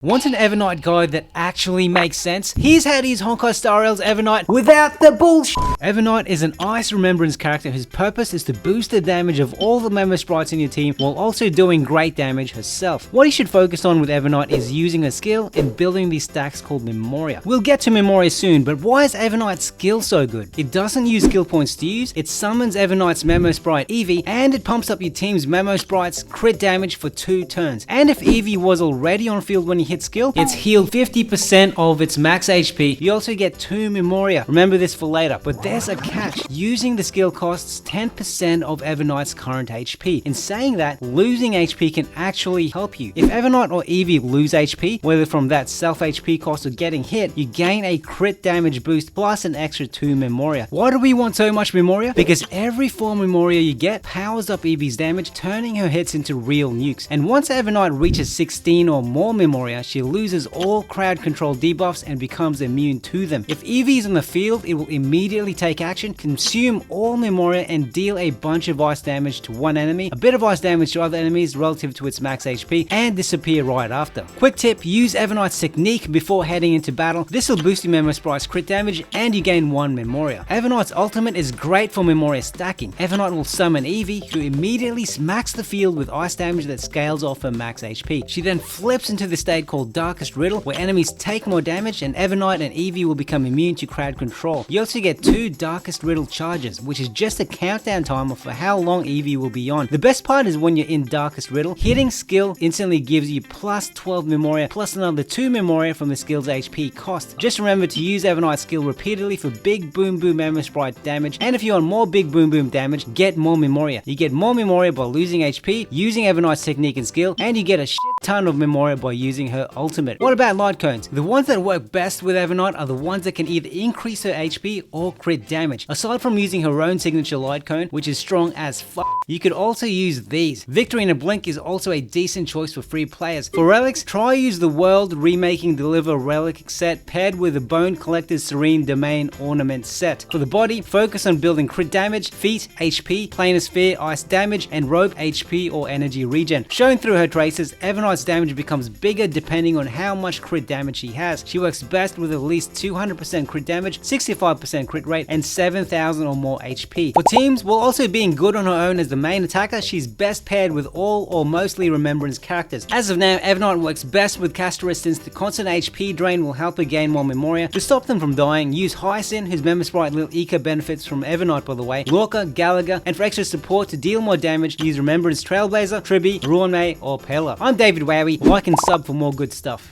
Want an Evernight guide that actually makes sense? Here's how to use Honkai Star Rail's Evernight without the bullshit! Evernight is an Ice Remembrance character whose purpose is to boost the damage of all the member sprites in your team while also doing great damage herself. What you should focus on with Evernight is using a skill and building these stacks called Memoria. We'll get to Memoria soon, but why is Evernight's skill so good? It doesn't use skill points to use, it summons Evernight's memo sprite Evey, and it pumps up your team's memo sprites crit damage for 2 turns. And if Evey was already on field when you hit skill, it's healed 50% of its max HP. You also get 2 Memoria. Remember this for later, but there's a catch. Using the skill costs 10% of Evernight's current HP. In saying that, losing HP can actually help you. If Evernight or Evey lose HP, whether from that self HP cost or getting hit, you gain a crit damage boost plus an extra 2 Memoria. Why do we want so much Memoria? Because every 4 Memoria you get powers up Evey's damage, turning her hits into real nukes. And once Evernight reaches 16 or more Memoria, she loses all crowd control debuffs and becomes immune to them. If Evey is on the field, it will immediately take action, consume all Memoria, and deal a bunch of ice damage to one enemy, a bit of ice damage to other enemies relative to its max HP, and disappear right after. Quick tip, use Evernight's technique before heading into battle. This will boost your Memo Sprite's crit damage and you gain 1 Memoria. Evernight's ultimate is great for Memoria stacking. Evernight will summon Evey, who immediately smacks the field with ice damage that scales off her max HP. She then flips into the state called Darkest Riddle, where enemies take more damage and Evernight and Evey will become immune to crowd control. You also get 2 Darkest Riddle charges, which is just a countdown timer for how long Evey will be on. The best part is when you're in Darkest Riddle, hitting skill instantly gives you plus 12 Memoria plus another 2 Memoria from the skill's HP cost. Just remember to use Evernight's skill repeatedly for big boom boom memo sprite damage, and if you want more big boom boom damage, get more Memoria. You get more Memoria by losing HP, using Evernight's technique and skill, and you get a shit ton of Memoria by using her ultimate. What about light cones? The ones that work best with Evernight are the ones that can either increase her HP or crit damage. Aside from using her own signature light cone, which is strong as fuck, you could also use these. Victory in a Blink is also a decent choice for free players. For relics, try use the World Remaking Deliver Relic set paired with the Bone Collector's Serene Domain Ornament set. For the body, focus on building crit damage, feet, HP, planar sphere, ice damage, and rope HP or energy regen. Shown through her traces, Evernight's damage becomes bigger depending on how much crit damage she has. She works best with at least 200% crit damage, 65% crit rate, and 7,000 or more HP. For teams, while also being good on her own as the main attacker, she's best paired with all or mostly Remembrance characters. As of now, Evernight works best with Castorus since the constant HP drain will help her gain more Memoria. To stop them from dying, use Hyacinth, whose Memo Sprite Lil Ika benefits from Evernight by the way, Lorca, Gallagher, and for extra support to deal more damage, use Remembrance Trailblazer, Triby, Ruanmei, or Pella. I'm David Wowie, like and sub for more good stuff.